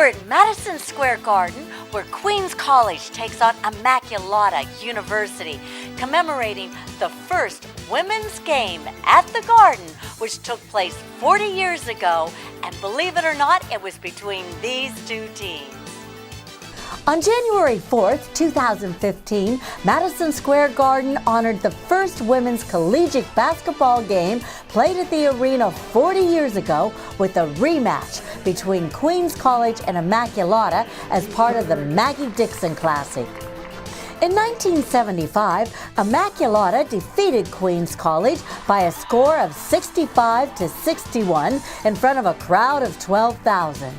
We're at Madison Square Garden, where Queens College takes on Immaculata University, commemorating the first women's game at the Garden, which took place 40 years ago, and believe it or not, it was between these two teams. On January 4th, 2015, Madison Square Garden honored the first women's collegiate basketball game played at the arena 40 years ago with a rematch between Queens College and Immaculata as part of the Maggie Dixon Classic. In 1975, Immaculata defeated Queens College by a score of 65-61 in front of a crowd of 12,000.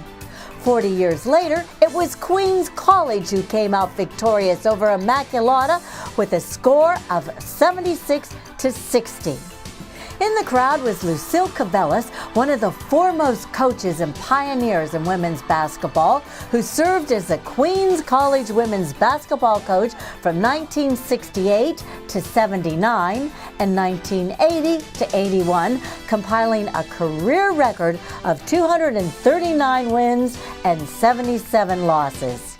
40 years later, it was Queens College who came out victorious over Immaculata with a score of 76-60. In the crowd was Lucille Cavellis, one of the foremost coaches and pioneers in women's basketball, who served as the Queens College women's basketball coach from 1968 to 79 and 1980 to 81, compiling a career record of 239 wins and 77 losses.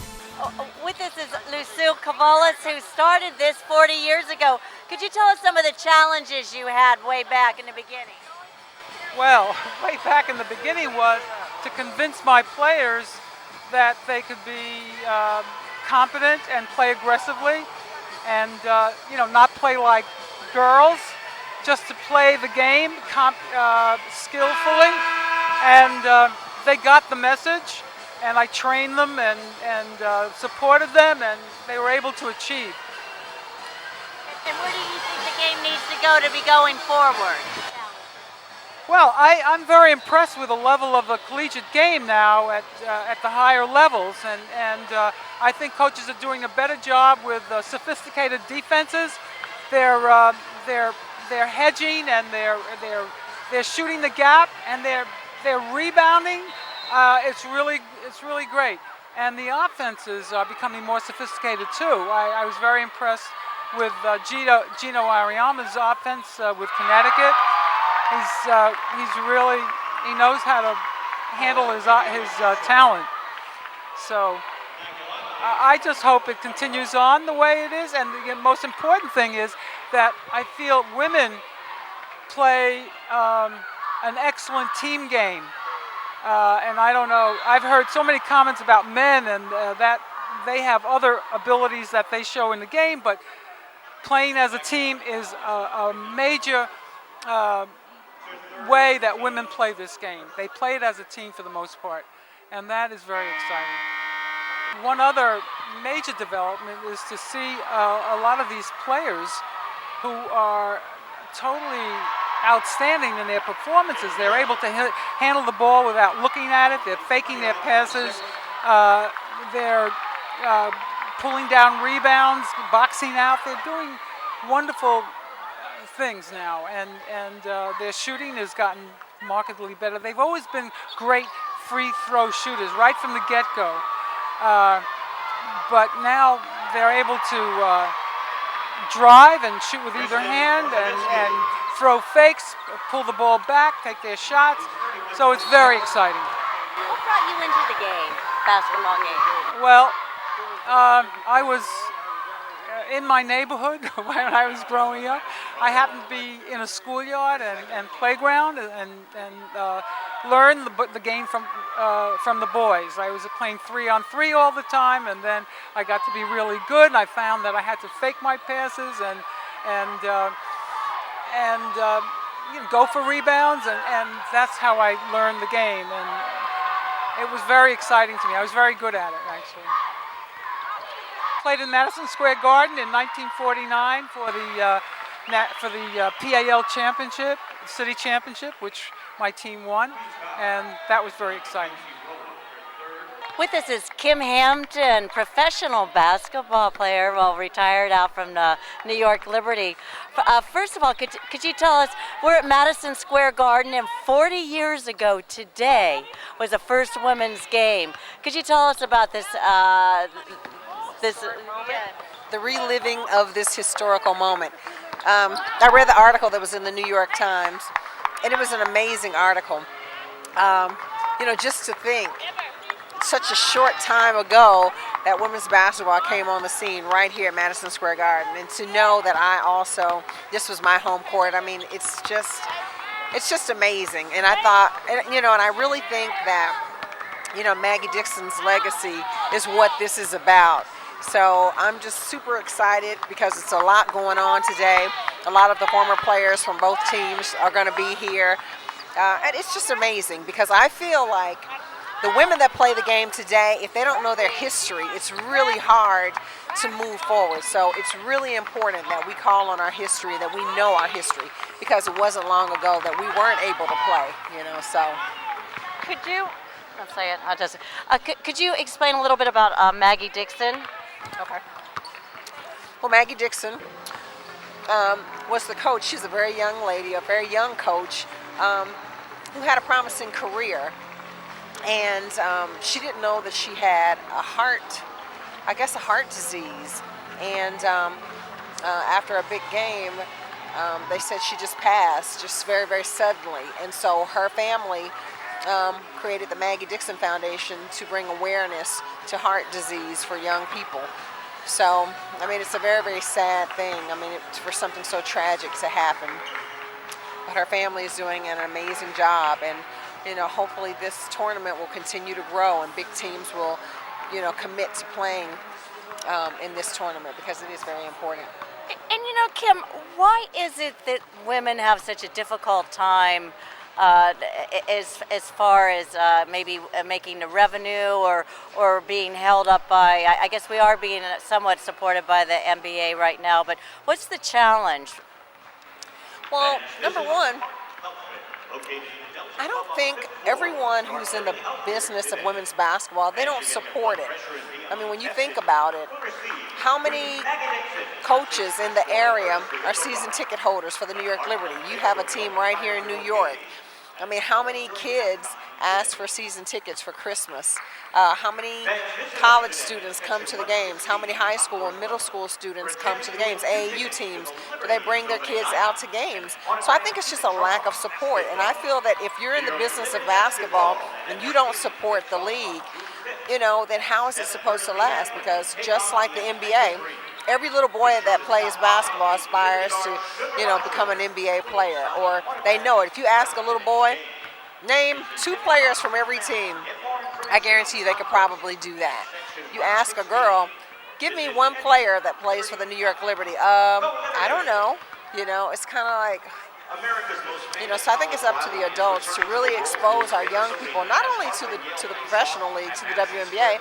With us is Lucille Cavellis, who started this 40 years ago. Could you tell us some of the challenges you had way back in the beginning? Well, way back in the beginning was to convince my players that they could be competent and play aggressively, and not play like girls, just to play the game skillfully. And they got the message, and I trained them and supported them, and they were able to achieve. And where do you think the game needs to go to be going forward? Well, I'm very impressed with the level of the collegiate game now at the higher levels, and I think coaches are doing a better job with sophisticated defenses. They're hedging, and they're shooting the gap, and they're rebounding. It's really great, and the offenses are becoming more sophisticated too. I was very impressed with Gino Ariama's offense with Connecticut. He knows how to handle his talent. So I just hope it continues on the way it is. And the most important thing is that I feel women play an excellent team game. And I don't know, I've heard so many comments about men and that they have other abilities that they show in the game, but playing as a team is a major way that women play this game. They play it as a team for the most part, and that is very exciting. One other major development is to see a lot of these players who are totally outstanding in their performances. They're able to handle the ball without looking at it. They're faking their passes. They're pulling down rebounds, boxing out. They're doing wonderful things now, and their shooting has gotten markedly better. They've always been great free throw shooters right from the get-go, but now they're able to drive and shoot with either hand and throw fakes, pull the ball back, take their shots. So it's very exciting. What brought you into the game, basketball game? Well, I was in my neighborhood when I was growing up. I happened to be in a schoolyard and playground and learned the game from the boys. I was playing 3-on-3 all the time, and then I got to be really good, and I found that I had to fake my passes and go for rebounds, and that's how I learned the game, and it was very exciting to me. I was very good at it, actually. Played in Madison Square Garden in 1949 for the PAL championship, city championship, which my team won, and that was very exciting. With us is Kim Hampton, professional basketball player, retired out from the New York Liberty. First of all, could you tell us, we're at Madison Square Garden, and 40 years ago today was the first women's game. Could you tell us about this? The reliving of this historical moment. I read the article that was in the New York Times, and it was an amazing article. Just to think, such a short time ago that women's basketball came on the scene right here at Madison Square Garden, and to know that this was my home court. I mean, it's just amazing. And I thought, and I really think that, Maggie Dixon's legacy is what this is about. So I'm just super excited because it's a lot going on today. A lot of the former players from both teams are going to be here. And it's just amazing because I feel like the women that play the game today, if they don't know their history, it's really hard to move forward. So it's really important that we call on our history, that we know our history, because it wasn't long ago that we weren't able to play, so. Could you, could you explain a little bit about Maggie Dixon? Okay. Well, Maggie Dixon was the coach. She's a very young lady, a very young coach who had a promising career. And she didn't know that she had a heart disease. And after a big game, they said she just passed, just very, very suddenly. And so her family created the Maggie Dixon Foundation to bring awareness to heart disease for young people. So, I mean, it's a very, very sad thing. I mean, it's for something so tragic to happen. But her family is doing an amazing job, and hopefully this tournament will continue to grow and big teams will, commit to playing in this tournament because it is very important. And Kim, why is it that women have such a difficult time as far as maybe making the revenue or being held up by, I guess we are being somewhat supported by the NBA right now, but what's the challenge? Well, number one, I don't think everyone who's in the business of women's basketball, they don't support it. I mean, when you think about it, how many coaches in the area are season ticket holders for the New York Liberty? You have a team right here in New York. I mean, how many kids ask for season tickets for Christmas? How many college students come to the games? How many high school and middle school students come to the games? AAU teams, do they bring their kids out to games? So I think it's just a lack of support. And I feel that if you're in the business of basketball and you don't support the league, then how is it supposed to last? Because just like the NBA, every little boy that plays basketball aspires to, become an NBA player, or they know it. If you ask a little boy, name 2 players from every team, I guarantee you they could probably do that. You ask a girl, give me 1 player that plays for the New York Liberty. I don't know. It's kind of like, so I think it's up to the adults to really expose our young people, not only to the professional league, to the WNBA,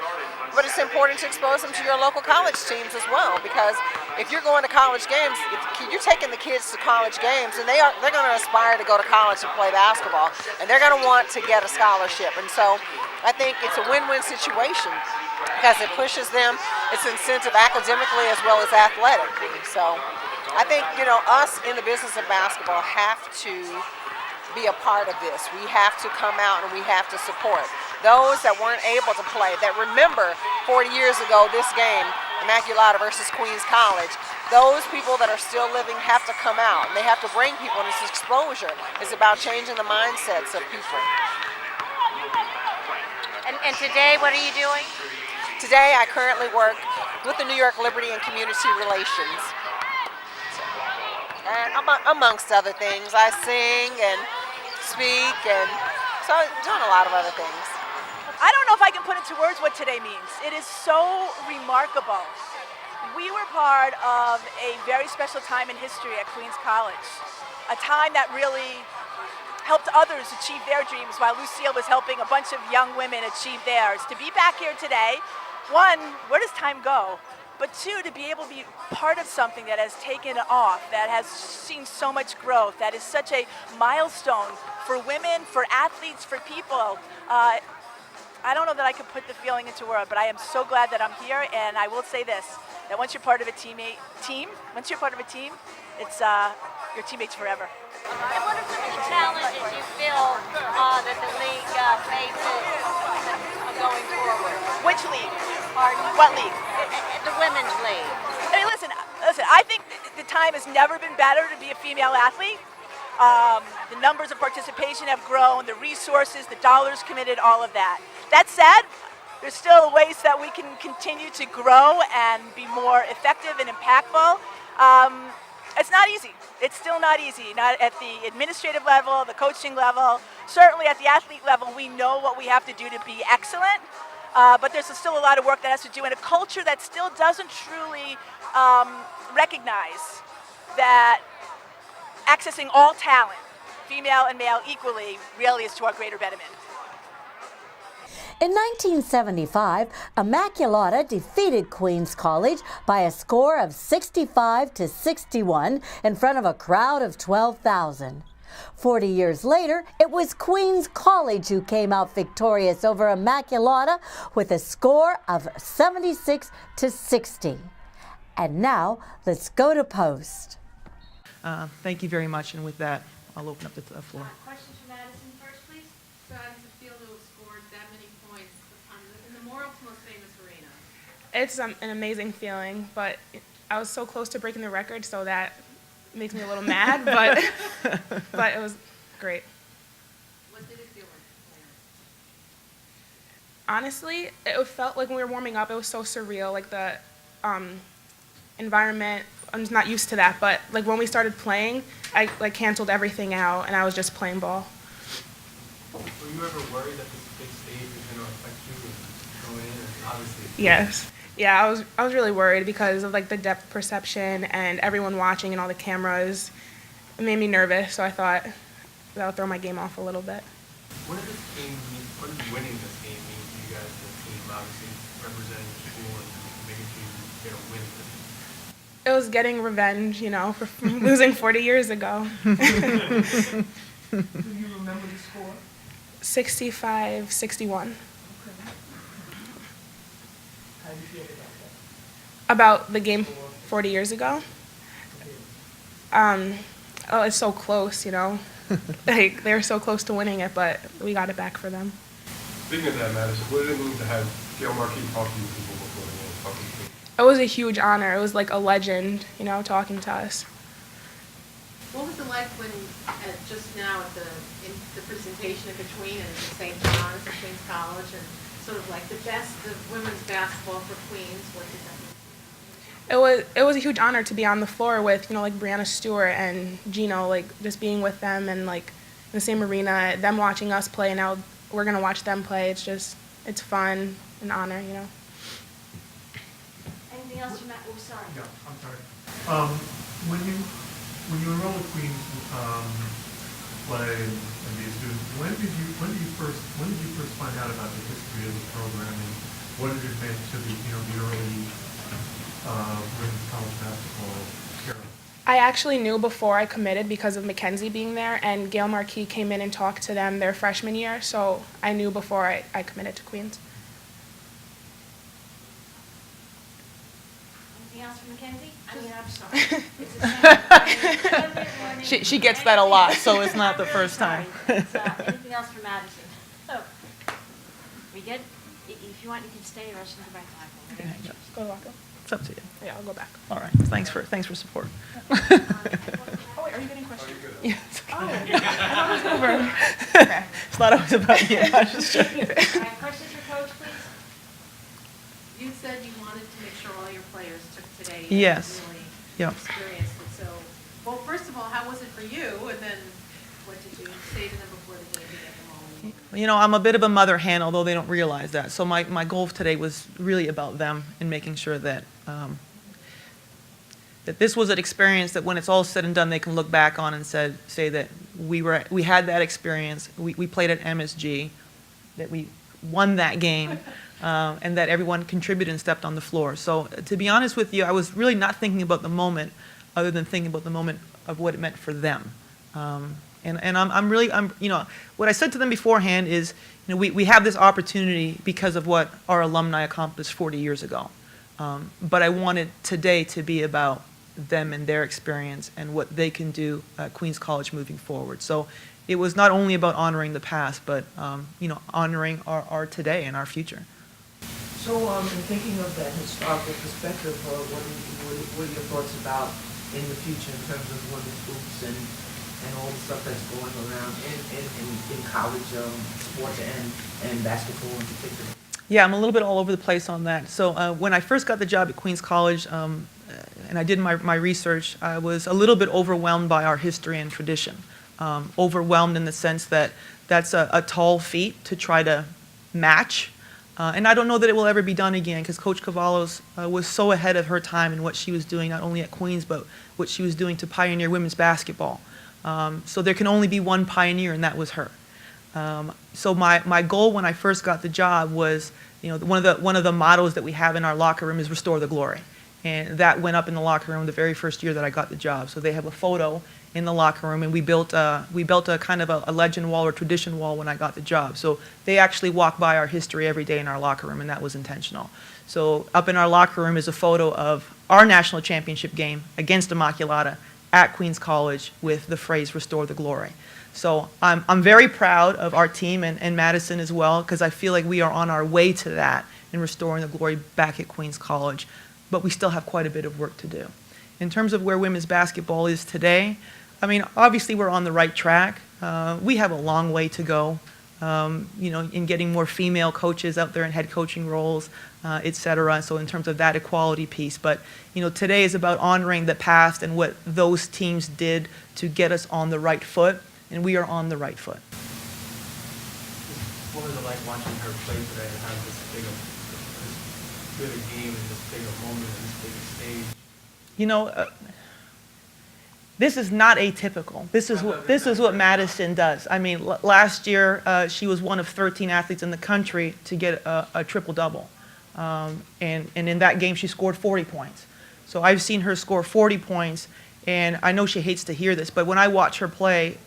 but it's important to expose them to your local college teams as well. Because if you're going to college games, if you're taking the kids to college games, and they're going to aspire to go to college and play basketball, and they're going to want to get a scholarship. And so I think it's a win-win situation because it pushes them. It's incentive academically as well as athletically. So I think, us in the business of basketball have to be a part of this. We have to come out and we have to support those that weren't able to play, that remember 40 years ago this game, Immaculata versus Queens College. Those people that are still living have to come out, and they have to bring people, and this exposure is about changing the mindsets of people. And today, what are you doing? Today, I currently work with the New York Liberty and Community Relations. And amongst other things, I sing and speak, and so I'm doing a lot of other things. I don't know if I can put into words what today means. It is so remarkable. We were part of a very special time in history at Queens College, a time that really helped others achieve their dreams while Lucille was helping a bunch of young women achieve theirs. To be back here today, one, where does time go? But 2, to be able to be part of something that has taken off, that has seen so much growth, that is such a milestone for women, for athletes, for people. I don't know that I could put the feeling into words, but I am so glad that I'm here, and I will say this, that once you're part of a team, it's your teammates forever. And what are some of the challenges you feel that the league faces going forward? Which league? Pardon? What league? The women's league. I mean, listen, I think the time has never been better to be a female athlete. The numbers of participation have grown, the resources, the dollars committed, all of that. That said, There's still ways that we can continue to grow and be more effective and impactful. It's not easy. It's still not easy. Not at the administrative level, the coaching level, certainly at the athlete level. We know what we have to do to be excellent, but there's still a lot of work that has to do in a culture that still doesn't truly recognize that accessing all talent, female and male equally, really is to our greater betterment. In 1975, Immaculata defeated Queens College by a score of 65-61 in front of a crowd of 12,000. 40 years later, it was Queens College who came out victorious over Immaculata with a score of 76-60. And now, let's go to post. Thank you very much, and with that, I'll open up the floor. Questions for Madison first, please. So how does it feel to have scored that many points in the world's most famous arena? It's an amazing feeling, but I was so close to breaking the record, so that makes me a little mad, but it was great. What did it feel like? Honestly, it felt like when we were warming up, it was so surreal, like the environment. I'm just not used to that, but like when we started playing, I like canceled everything out, and I was just playing ball. Were you ever worried that this big stage was going to affect you going in? And obviously. Yes. Yeah, I was really worried because of like the depth perception and everyone watching and all the cameras. It made me nervous, so I thought that would throw my game off a little bit. What does this game mean? What does winning this game mean to you guys as a team? Obviously, representing your school and making sure you get a win. It was getting revenge, you know, for losing 40 years ago. Do you remember the score? 65-61. Okay. How do you feel about that? About the game 40 years ago? Oh, it's so close, you know. Like, they were so close to winning it, but we got it back for them. Speaking of that, Madison, what did it mean to have Gail Marquis talk to you people before the game, talking to you? It was a huge honor. It was like a legend, you know, talking to us. What was it like when, just now at the presentation at the Queen and St. John's and Queens College, and sort of like the best of women's basketball for Queens? What did that mean? It was a huge honor to be on the floor with, you know, like Brianna Stewart and Gino, like just being with them and like in the same arena, them watching us play, and now we're gonna watch them play. It's fun, an honor, you know. Anything else from that? Oh, sorry. Yeah, I'm sorry. When you enroll at Queens play and be a student, when did you first find out about the history of the program and what it meant to the early women's college basketball era? I actually knew before I committed because of Mackenzie being there, and Gail Marquis came in and talked to them their freshman year, so I knew before I committed to Queens. Anything else from Mackenzie? I mean, I'm sorry. It's a shame. She gets that a lot, so it's not the first time. Anything else from Madison? Oh. We good? If you want, you can stay, or else you can go back to Michael. Yeah, Go to Rocco. it's up to you. Yeah, I'll go back. All right. Thanks for support. Oh, wait, are you getting questions? Yes. Oh, I thought it was over. Okay. It's not always about you. I was just joking. All right, questions for Coach, please? You said you wanted to make sure all your players took today and Yes. really Yep. experienced it. So, well, first of all, how was it for you? And then what did you say to them before the game to get them all in? You know, I'm a bit of a mother hen, although they don't realize that. So my goal today was really about them and making sure that that this was an experience that when it's all said and done, they can look back on and say that we had that experience. We played at MSG, that we won that game, and that everyone contributed and stepped on the floor. So to be honest with you, I was really not thinking about the moment, other than thinking about the moment of what it meant for them. And I'm you know, what I said to them beforehand is, you know, we have this opportunity because of what our alumni accomplished 40 years ago. But I wanted today to be about them and their experience and what they can do at Queens College moving forward. So it was not only about honoring the past, but you know, honoring our today and our future. So, in thinking of that historical perspective, what are your thoughts about in the future in terms of women's hoops and all the stuff that's going around in college sports and basketball in particular? Yeah, I'm a little bit all over the place on that. So when I first got the job at Queens College, and I did my research, I was a little bit overwhelmed by our history and tradition. Overwhelmed in the sense that that's a tall feat to try to match. And I don't know that it will ever be done again, because Coach Cavallos was so ahead of her time in what she was doing, not only at Queens, but what she was doing to pioneer women's basketball. So there can only be one pioneer, and that was her. So my goal when I first got the job was, one of the mottos that we have in our locker room is restore the glory. And that went up in the locker room the very first year that I got the job. So they have a photo in the locker room, and we built a kind of a legend wall or tradition wall when I got the job. So they actually walk by our history every day in our locker room, and that was intentional. So up in our locker room is a photo of our national championship game against Immaculata at Queens College with the phrase restore the glory. So I'm very proud of our team and Madison as well, because I feel like we are on our way to that and restoring the glory back at Queens College. But we still have quite a bit of work to do. In terms of where women's basketball is today, I mean, obviously we're on the right track. We have a long way to go, in getting more female coaches out there in head coaching roles, et cetera. So in terms of that equality piece, but today is about honoring the past and what those teams did to get us on the right foot, and we are on the right foot. What was it like watching her play today and have this big a game and this big a moment and this big a stage? This is not atypical. This is what Madison does. I mean, last year she was one of 13 athletes in the country to get a triple-double, and in that game she scored 40 points. So I've seen her score 40 points, and I know she hates to hear this, but when I watch her play,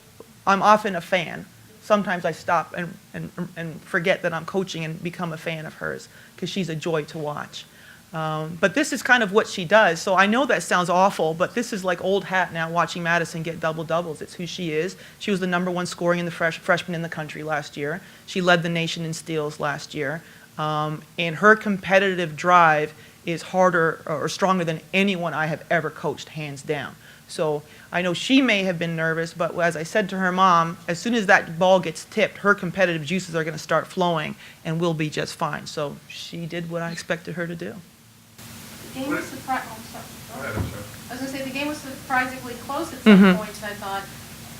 I'm often a fan. Sometimes I stop and forget that I'm coaching and become a fan of hers, because she's a joy to watch. But this is kind of what she does. So I know that sounds awful, but this is like old hat now, watching Madison get double-doubles. It's who she is. She was the #1 scoring in the freshman in the country last year. She led the nation in steals last year. And her competitive drive is harder or stronger than anyone I have ever coached, hands down. So I know she may have been nervous, but as I said to her mom, as soon as that ball gets tipped, her competitive juices are going to start flowing, and we'll be just fine. So she did what I expected her to do. The game was I was going to say the game was surprisingly close at some points. I thought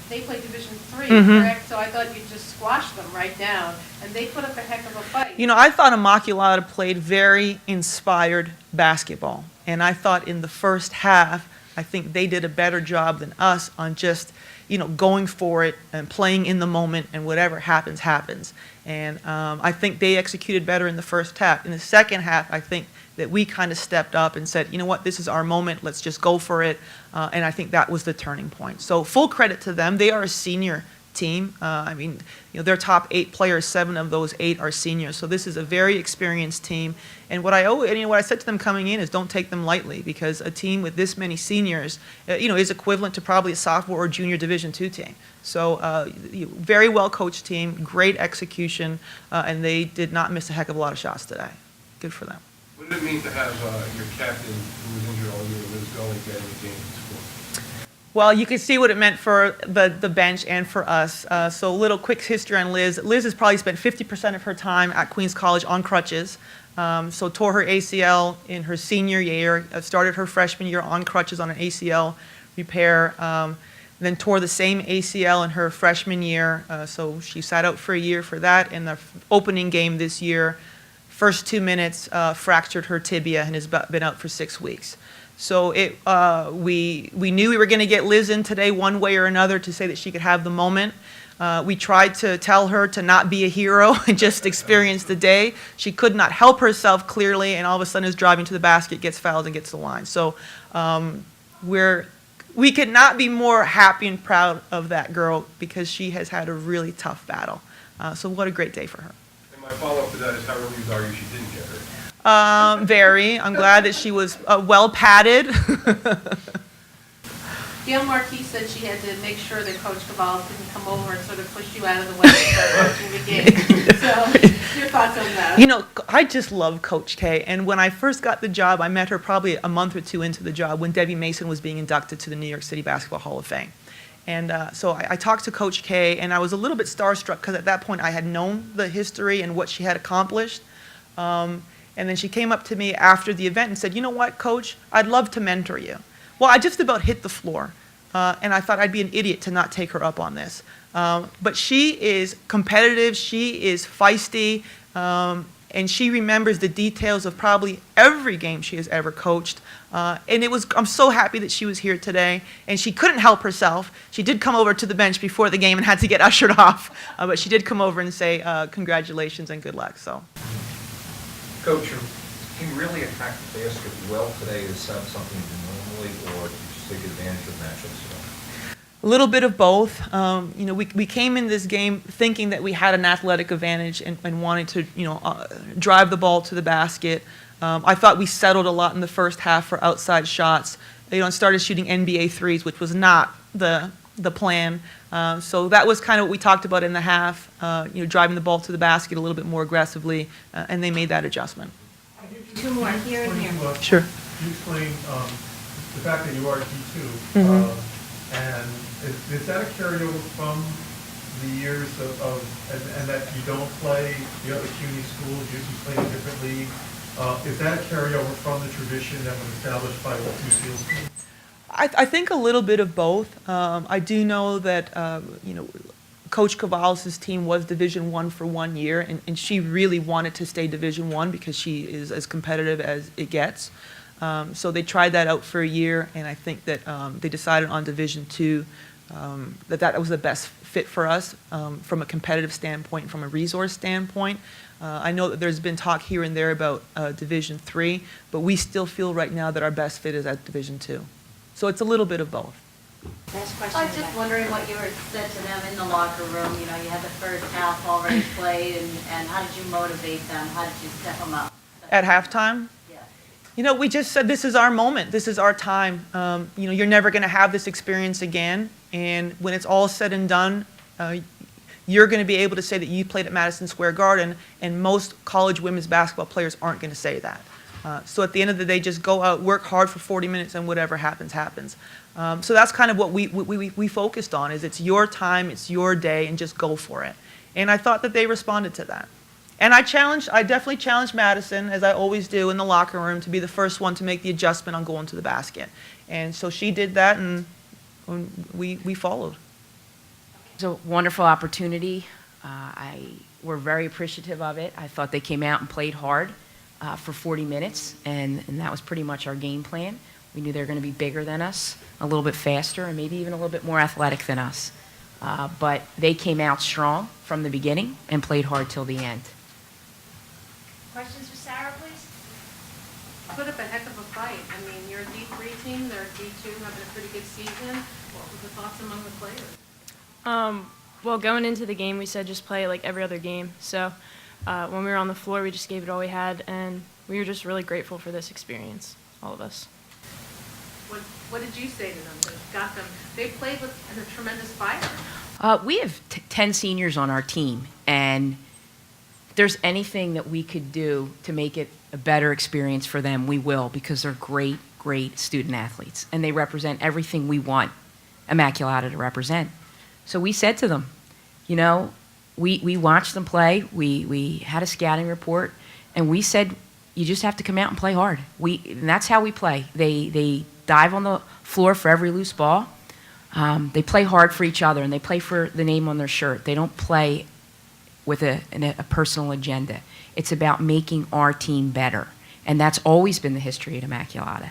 they played Division III, correct? So I thought you'd just squash them right down, and they put up a heck of a fight. I thought Immaculata played very inspired basketball, and I thought in the first half, I think they did a better job than us on just, going for it and playing in the moment, and whatever happens, happens. And I think they executed better in the first half. In the second half, I think that we kind of stepped up and said, you know what, this is our moment, let's just go for it. And I think that was the turning point. So full credit to them. They are a senior team. Their top 8 players, 7 of those 8 are seniors. So this is a very experienced team. And what I said to them coming in is don't take them lightly, because a team with this many seniors, is equivalent to probably a sophomore or junior Division II team. So very well coached team, great execution, and they did not miss a heck of a lot of shots today. Good for them. What did it mean to have your captain, who was injured all year, Liz Gully, get in the game to score? Well, you can see what it meant for the bench and for us. So a little quick history on Liz. Liz has probably spent 50% of her time at Queens College on crutches. So tore her ACL in her senior year, started her freshman year on crutches on an ACL repair, then tore the same ACL in her freshman year. So she sat out for a year for that. In the opening game this year, first 2 minutes, fractured her tibia and has been out for 6 weeks. So we knew we were going to get Liz in today one way or another to say that she could have the moment. We tried to tell her to not be a hero and just experience the day. She could not help herself clearly, and all of a sudden is driving to the basket, gets fouled, and gets the line. So we could not be more happy and proud of that girl, because she has had a really tough battle. So what a great day for her. And my follow-up to that is how relieved are you she didn't get hurt? Very. I'm glad that she was well padded. Gail Marquis said she had to make sure that Coach Cavallo didn't come over and sort of push you out of the way and start watching the game. So, your thoughts on that? I just love Coach K. And when I first got the job, I met her probably a month or 2 into the job when Debbie Mason was being inducted to the New York City Basketball Hall of Fame. And so I talked to Coach K, and I was a little bit starstruck, because at that point I had known the history and what she had accomplished. And then she came up to me after the event and said, you know what, Coach, I'd love to mentor you. Well, I just about hit the floor. And I thought I'd be an idiot to not take her up on this. But she is competitive, she is feisty, and she remembers the details of probably every game she has ever coached. And I'm so happy that she was here today, and she couldn't help herself. She did come over to the bench before the game and had to get ushered off, but she did come over and say congratulations and good luck. So, Coach, can you really attack the basket well today to set up something you do normally, or do you just take advantage of matchups? A little bit of both. We came in this game thinking that we had an athletic advantage and wanted to, drive the ball to the basket. I thought we settled a lot in the first half for outside shots. And started shooting NBA threes, which was not the plan. So that was kind of what we talked about in the half. Driving the ball to the basket a little bit more aggressively, and they made that adjustment. Two more here and here. Sure. You explained the fact that you are D2, and is that a carryover from the years and that you don't play the other CUNY schools, you play in a different league? Is that a carryover from the tradition that was established by what two seals teams? I think a little bit of both. I do know that Coach Cavales' team was Division I for 1 year, and she really wanted to stay Division I because she is as competitive as it gets. So they tried that out for a year, and I think that they decided on Division II, that was the best fit for us from a competitive standpoint, from a resource standpoint. I know that there's been talk here and there about Division III, but we still feel right now that our best fit is at Division II. So it's a little bit of both. Last question. I was just wondering what you said to them in the locker room. You had the first half already played, and how did you motivate them? How did you step them up? At halftime? Yeah. We just said this is our moment. This is our time. You're never going to have this experience again. And when it's all said and done, you're going to be able to say that you played at Madison Square Garden, and most college women's basketball players aren't going to say that. So at the end of the day, just go out, work hard for 40 minutes, and whatever happens, happens. So that's kind of what we focused on, is it's your time, it's your day, and just go for it. And I thought that they responded to that. And I definitely challenged Madison, as I always do in the locker room, to be the first one to make the adjustment on going to the basket. And so she did that, and we followed. It was a wonderful opportunity. We're very appreciative of it. I thought they came out and played hard for 40 minutes, and that was pretty much our game plan. We knew they were going to be bigger than us, a little bit faster, and maybe even a little bit more athletic than us. But they came out strong from the beginning and played hard till the end. Questions for Sarah, please? Put up a heck of a fight. I mean, you're a D3 team, they're a D2, having a pretty good season. What were the thoughts among the players? Well, going into the game, we said just play like every other game. So when we were on the floor, we just gave it all we had, and we were just really grateful for this experience, all of us. What did you say to them that got them? They played with a tremendous fire. We have 10 seniors on our team, and if there's anything that we could do to make it a better experience for them, we will, because they're great, great student athletes, and they represent everything we want Immaculata to represent. So we said to them, we watched them play, we had a scouting report, and we said, you just have to come out and play hard. And that's how we play. They dive on the floor for every loose ball. They play hard for each other, and they play for the name on their shirt. They don't play with a personal agenda. It's about making our team better, and that's always been the history at Immaculata.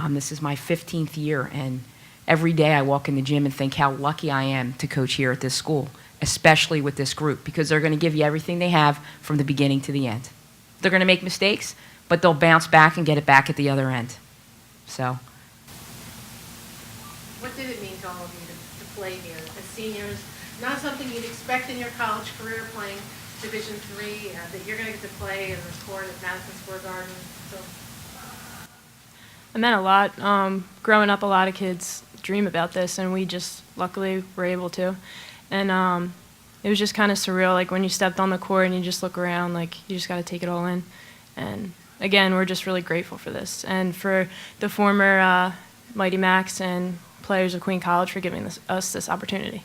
This is my 15th year, and every day I walk in the gym and think how lucky I am to coach here at this school, especially with this group, because they're going to give you everything they have from the beginning to the end. They're going to make mistakes, but they'll bounce back and get it back at the other end. So. What did it mean to all of you to play here as seniors? Not something you'd expect in your college career, playing Division III, that you're going to get to play in this court at Madison Square Garden. So. It meant a lot. Growing up, a lot of kids dream about this, and we just luckily were able to. And it was just kind of surreal, like when you stepped on the court and you just look around, like you just got to take it all in. And again, we're just really grateful for this, and for the former Mighty Macs and players of Queen College for giving us this opportunity.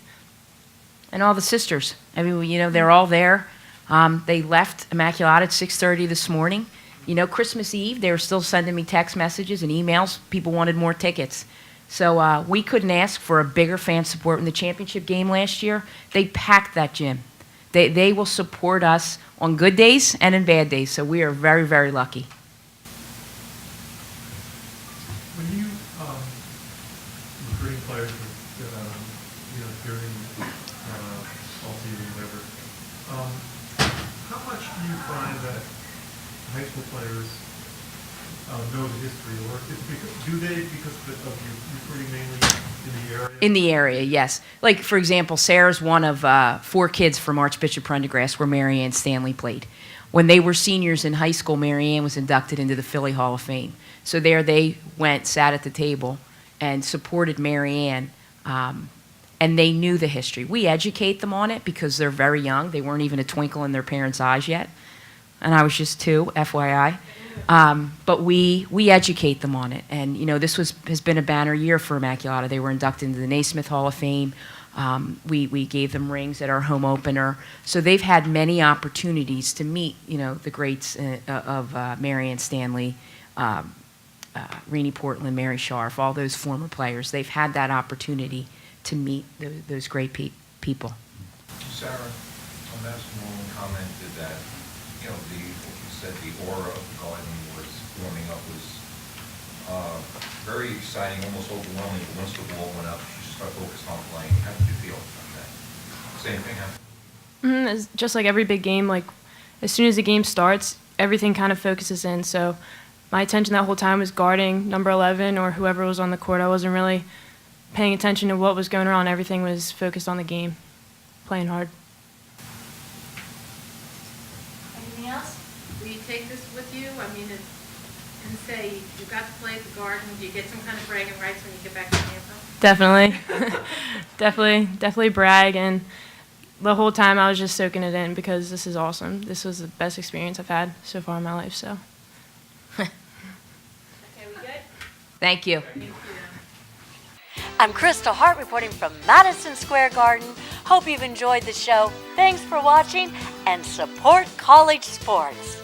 And all the sisters. I mean, they're all there. They left Immaculata at 6:30 this morning. You know, Christmas Eve, they were still sending me text messages and emails. People wanted more tickets. So we couldn't ask for a bigger fan support in the championship game last year. They packed that gym. They will support us on good days and in bad days, so we are very, very lucky. When you recruiting players, during all season, whatever, how much do you find that high school players know the history, or do they because of you recruiting mainly in the area? In the area, yes. Like, for example, Sarah's one of 4 kids from Archbishop Prendergast where Mary Ann Stanley played. When they were seniors in high school, Mary Ann was inducted into the Philly Hall of Fame. So there they went, sat at the table, and supported Mary Ann, and they knew the history. We educate them on it because they're very young. They weren't even a twinkle in their parents' eyes yet. And I was just 2, FYI. But we educate them on it. And, you know, this has been a banner year for Immaculata. They were inducted into the Naismith Hall of Fame. We gave them rings at our home opener. So they've had many opportunities to meet, you know, the greats of Mary Ann Stanley, Renee Portland, Mary Sharf, all those former players. They've had that opportunity to meet those great people. Sarah, on basketball, commented that, you know, what you said, the aura of the garden was warming up was very exciting, almost overwhelming. But once the ball went up, you just got focused on playing. How did you feel about that? Same thing happened? It's just like every big game, like as soon as the game starts, everything kind of focuses in. So my attention that whole time was guarding number 11 or whoever was on the court. I wasn't really paying attention to what was going on. Everything was focused on the game, playing hard. Anything else? Will you take this with you? I mean, and say you got to play at the Garden. Do you get some kind of bragging rights when you get back to Tampa? Definitely. definitely brag. And the whole time I was just soaking it in because this is awesome. This was the best experience I've had so far in my life. So. Okay, we good? Thank you. I'm Kristal Hart reporting from Madison Square Garden. Hope you've enjoyed the show. Thanks for watching and support college sports.